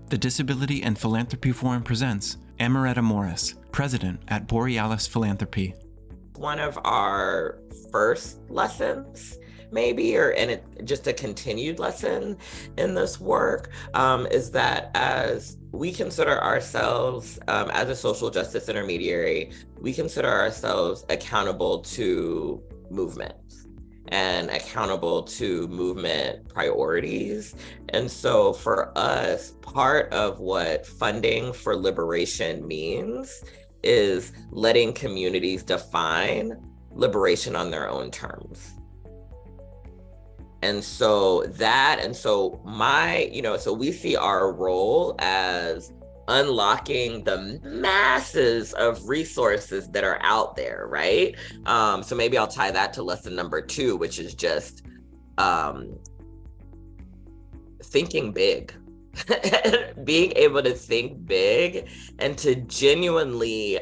The Disability and Philanthropy Forum presents Amoretta Morris, President at Borealis Philanthropy. One of our first lessons, maybe, just a continued lesson in this work, is that as we consider ourselves as a social justice intermediary, we consider ourselves accountable to movements and accountable to movement priorities. And so for us, part of what funding for liberation means is letting communities define liberation on their own terms. And so we see our role as unlocking the masses of resources that are out there, right? So maybe I'll tie that to lesson number 2, which is just thinking big. Being able to think big and to genuinely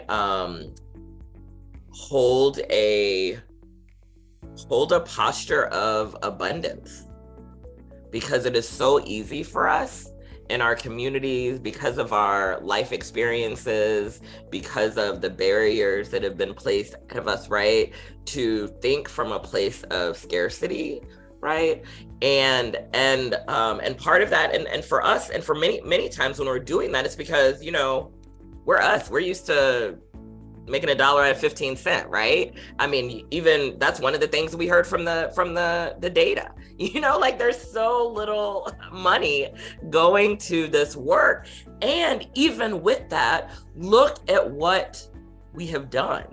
hold a posture of abundance, because it is so easy for us in our communities, because of our life experiences, because of the barriers that have been placed ahead of us, right, to think from a place of scarcity, right? And part of that, and for us, and for many times when we're doing that, it's because, we're used to making $1 out of 15 cents, right? I mean, even that's one of the things we heard from the data. There's so little money going to this work. And even with that, look at what we have done,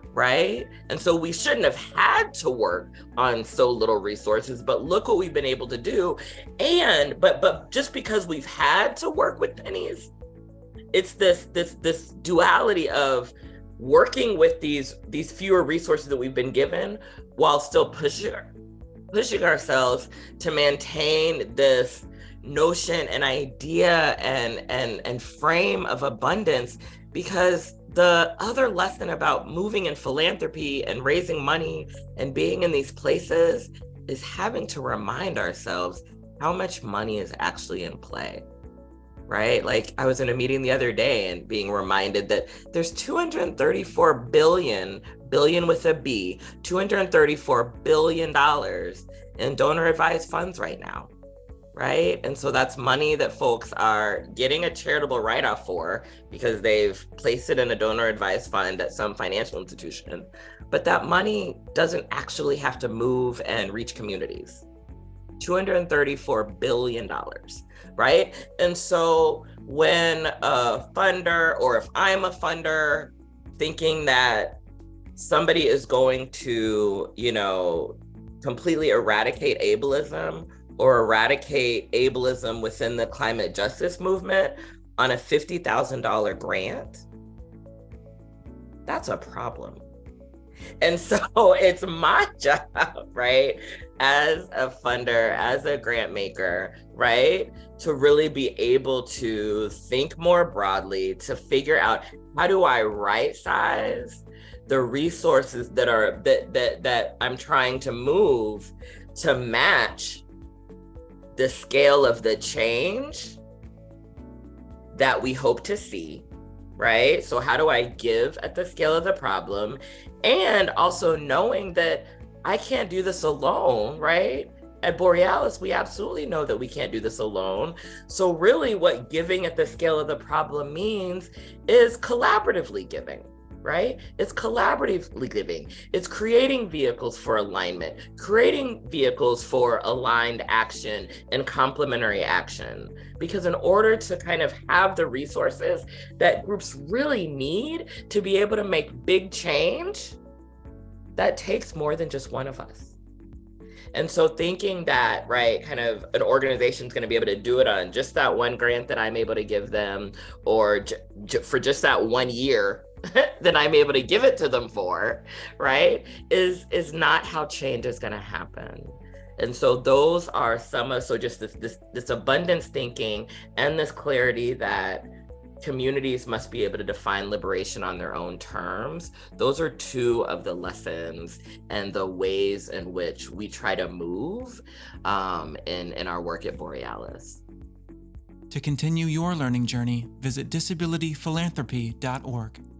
right? And so we shouldn't have had to work on so little resources, but look what we've been able to do. And but just because we've had to work with pennies, it's this duality of working with these fewer resources that we've been given while still pushing ourselves to maintain this notion and idea and frame of abundance. Because the other lesson about moving in philanthropy and raising money and being in these places is having to remind ourselves how much money is actually in play. Right? Like, I was in a meeting the other day and being reminded that there's $234 billion with a B, $234 billion in donor advised funds right now, right? And so that's money that folks are getting a charitable write-off for because they've placed it in a donor advised fund at some financial institution. But that money doesn't actually have to move and reach communities. $234 billion. Right? And so when a funder, or if I'm a funder, thinking that somebody is going to, completely eradicate ableism or eradicate ableism within the climate justice movement on a $50,000 grant, that's a problem. And so it's my job, right, as a funder, as a grant maker, right, to really be able to think more broadly, to figure out, how do I right size the resources that I'm trying to move to match the scale of the change that we hope to see, right? So how do I give at the scale of the problem? And also knowing that I can't do this alone, right? At Borealis, we absolutely know that we can't do this alone. So really what giving at the scale of the problem means is collaboratively giving, right? It's collaboratively giving. It's creating vehicles for alignment, creating vehicles for aligned action and complementary action. Because in order to kind of have the resources that groups really need to be able to make big change, that takes more than just one of us. And so thinking that, right, kind of an organization's going to be able to do it on just that one grant that I'm able to give them, or for just that 1 year that I'm able to give it to them for, right, is not how change is going to happen. And so those are just this abundance thinking and this clarity that communities must be able to define liberation on their own terms. Those are two of the lessons and the ways in which we try to move in our work at Borealis. To continue your learning journey, visit disabilityphilanthropy.org.